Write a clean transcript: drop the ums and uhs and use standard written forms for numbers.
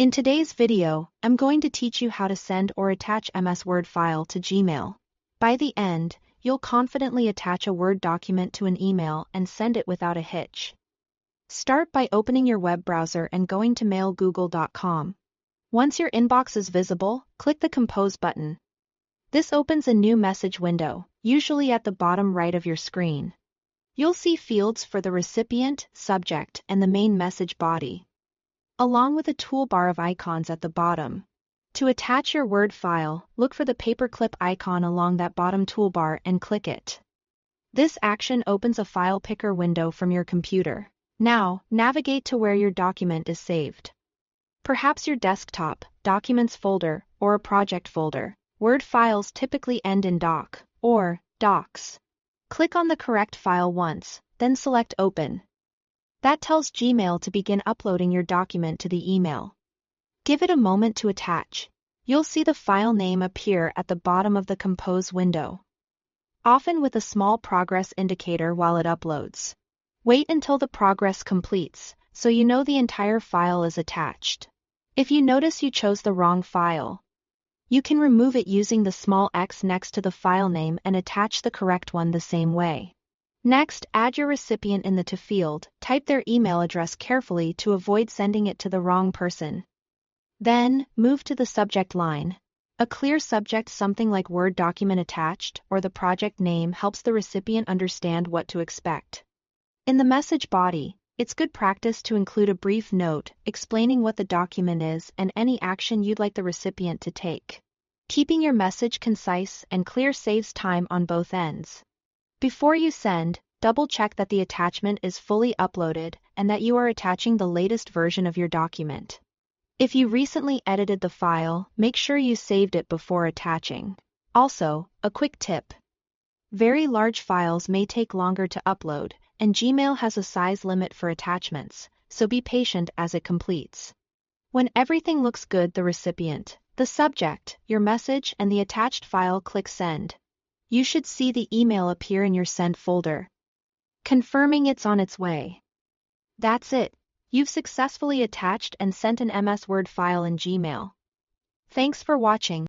In today's video, I'm going to teach you how to send or attach MS Word file to Gmail. By the end, you'll confidently attach a Word document to an email and send it without a hitch. Start by opening your web browser and going to mailgoogle.com. Once your inbox is visible, click the Compose button. This opens a new message window, usually at the bottom right of your screen. You'll see fields for the recipient, subject, and the main message body, along with a toolbar of icons at the bottom. To attach your Word file, look for the paperclip icon along that bottom toolbar and click it. This action opens a file picker window from your computer. Now, navigate to where your document is saved. Perhaps your desktop, Documents folder, or a project folder. Word files typically end in doc, or docs. Click on the correct file once, then select Open. That tells Gmail to begin uploading your document to the email. Give it a moment to attach. You'll see the file name appear at the bottom of the Compose window, often with a small progress indicator while it uploads. Wait until the progress completes, so you know the entire file is attached. If you notice you chose the wrong file, you can remove it using the small X next to the file name and attach the correct one the same way. Next, add your recipient in the To field, type their email address carefully to avoid sending it to the wrong person. Then, move to the subject line. A clear subject, something like Word document attached, or the project name, helps the recipient understand what to expect. In the message body, it's good practice to include a brief note explaining what the document is and any action you'd like the recipient to take. Keeping your message concise and clear saves time on both ends. Before you send, double-check that the attachment is fully uploaded and that you are attaching the latest version of your document. If you recently edited the file, make sure you saved it before attaching. Also, a quick tip: very large files may take longer to upload, and Gmail has a size limit for attachments, so be patient as it completes. When everything looks good, the recipient, the subject, your message, and the attached file, click Send. You should see the email appear in your Sent folder, confirming it's on its way. That's it. You've successfully attached and sent an MS Word file in Gmail. Thanks for watching.